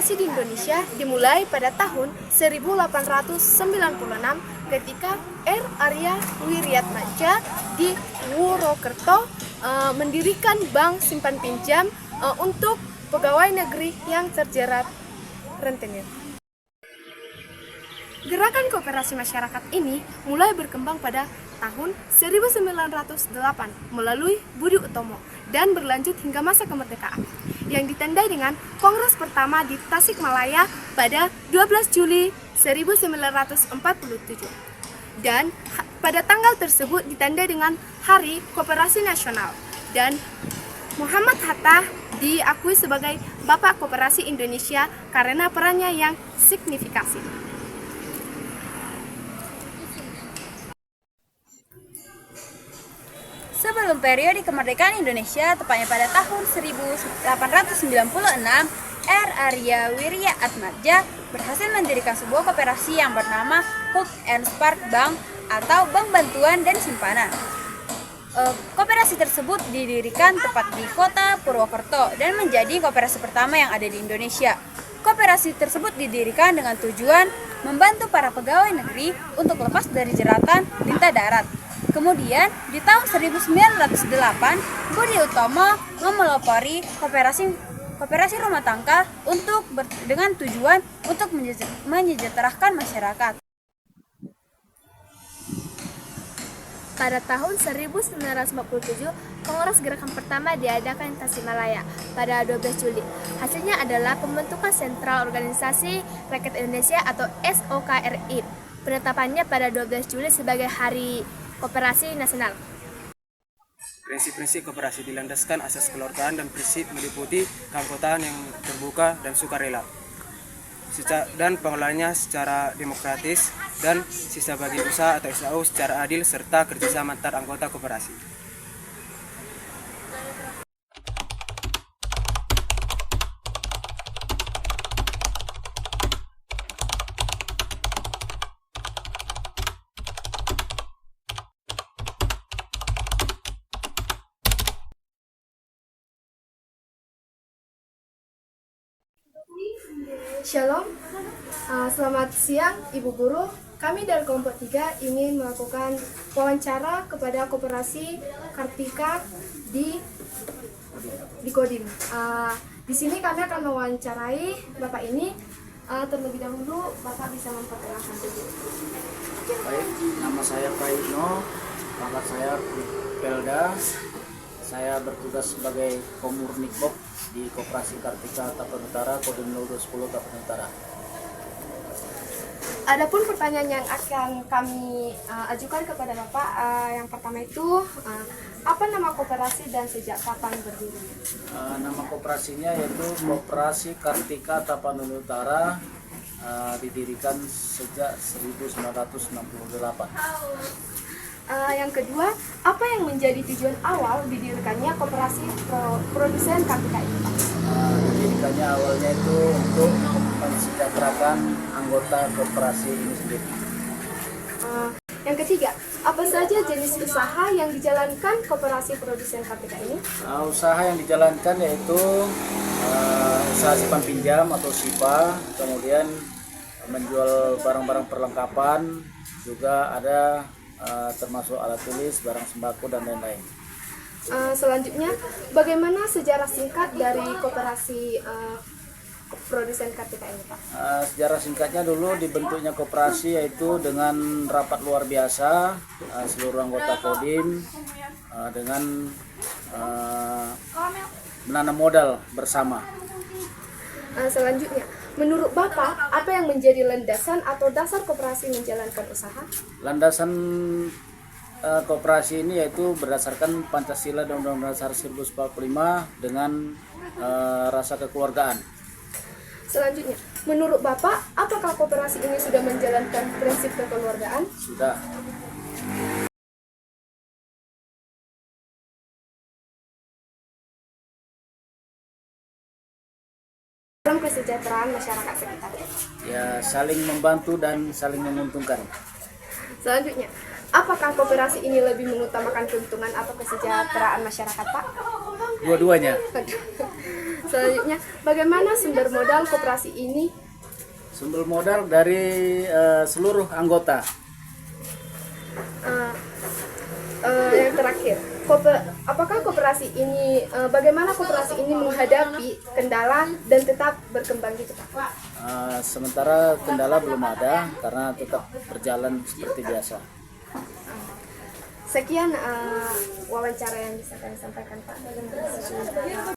koperasi di Indonesia dimulai pada tahun 1896 ketika R. Arya Wiryatmaja di Wonokerto mendirikan bank simpan pinjam untuk pegawai negeri yang terjerat rentenir. Gerakan koperasi masyarakat ini mulai berkembang pada tahun 1908 melalui Budi Utomo dan berlanjut hingga masa kemerdekaan yang ditandai dengan Kongres pertama di Tasikmalaya pada 12 Juli 1947. Dan pada tanggal tersebut ditandai dengan Hari Koperasi Nasional dan Muhammad Hatta diakui sebagai Bapak Koperasi Indonesia karena perannya yang signifikan. Sebelum periode kemerdekaan Indonesia, tepatnya pada tahun 1896, R. Arya Wiryatmaja berhasil mendirikan sebuah koperasi yang bernama Hook and Spark Bank atau Bank Bantuan dan Simpanan. Koperasi tersebut didirikan tepat di kota Purwokerto dan menjadi koperasi pertama yang ada di Indonesia. Koperasi tersebut didirikan dengan tujuan membantu para pegawai negeri untuk lepas dari jeratan tinta darat. Kemudian, di tahun 1908, Budi Utomo memelopori koperasi rumah tangga dengan tujuan untuk menyejahterakan masyarakat. Pada tahun 1957, Kongres Gerakan pertama diadakan di Tasikmalaya pada 12 Juli. Hasilnya adalah pembentukan Sentral Organisasi Rakyat Indonesia atau SOKRI. Penetapannya pada 12 Juli sebagai Hari Koperasi Nasional. Prinsip-prinsip koperasi dilandaskan asas kekeluargaan dan prinsip meliputi keanggotaan yang terbuka dan sukarela, dan pengelolaannya secara demokratis dan sisa bagi usaha atau SAU secara adil serta kerjasama antar anggota koperasi. Shalom, selamat siang Ibu Guru. Kami dari kelompok 3 ingin melakukan wawancara kepada koperasi Kartika di Kodim. Di sini kami akan mewawancarai Bapak ini. Terlebih dahulu Bapak bisa memperkenalkan diri. Baik, nama saya Praitno, pangkat saya Pelda. Saya bertugas sebagai Komurnikbok di Koperasi Kartika Tapan Utara, Kodim 0210 Tapan Utara. Adapun pertanyaan yang akan kami ajukan kepada Bapak, yang pertama itu, apa nama koperasi dan sejak kapan berdiri? Nama koperasinya yaitu Koperasi Kartika Tapan Utara, didirikan sejak 1968. Yang kedua, apa yang menjadi tujuan awal didirikannya koperasi produsen Kartika ini, Pak? Didirikannya awalnya itu untuk mensejahterakan anggota koperasi ini sendiri. Yang ketiga, apa saja jenis usaha yang dijalankan koperasi produsen Kartika ini? Usaha yang dijalankan yaitu usaha simpan pinjam atau SIPA, kemudian menjual barang-barang perlengkapan, juga ada termasuk alat tulis, barang sembako, dan lain-lain. Selanjutnya, bagaimana sejarah singkat dari koperasi produsen Kartika ini, Pak? Sejarah singkatnya dulu dibentuknya koperasi yaitu dengan rapat luar biasa seluruh anggota Kodim dengan menanam modal bersama. Selanjutnya, menurut Bapak, apa yang menjadi landasan atau dasar koperasi menjalankan usaha? Landasan koperasi ini yaitu berdasarkan Pancasila dan Undang-Undang Dasar 1945 dengan rasa kekeluargaan. Selanjutnya, menurut Bapak, apakah koperasi ini sudah menjalankan prinsip kekeluargaan? Sudah. Dalam kesejahteraan masyarakat sekitar. Ya, saling membantu dan saling menguntungkan. Selanjutnya, apakah koperasi ini lebih mengutamakan keuntungan atau kesejahteraan masyarakat, Pak? Dua-duanya. Selanjutnya, bagaimana sumber modal koperasi ini? Sumber modal dari seluruh anggota. Yang terakhir, apakah koperasi ini, bagaimana koperasi ini menghadapi kendala dan tetap berkembang gitu Pak? Sementara kendala belum ada karena tetap berjalan seperti biasa. Sekian wawancara yang bisa kami sampaikan Pak. Terima kasih.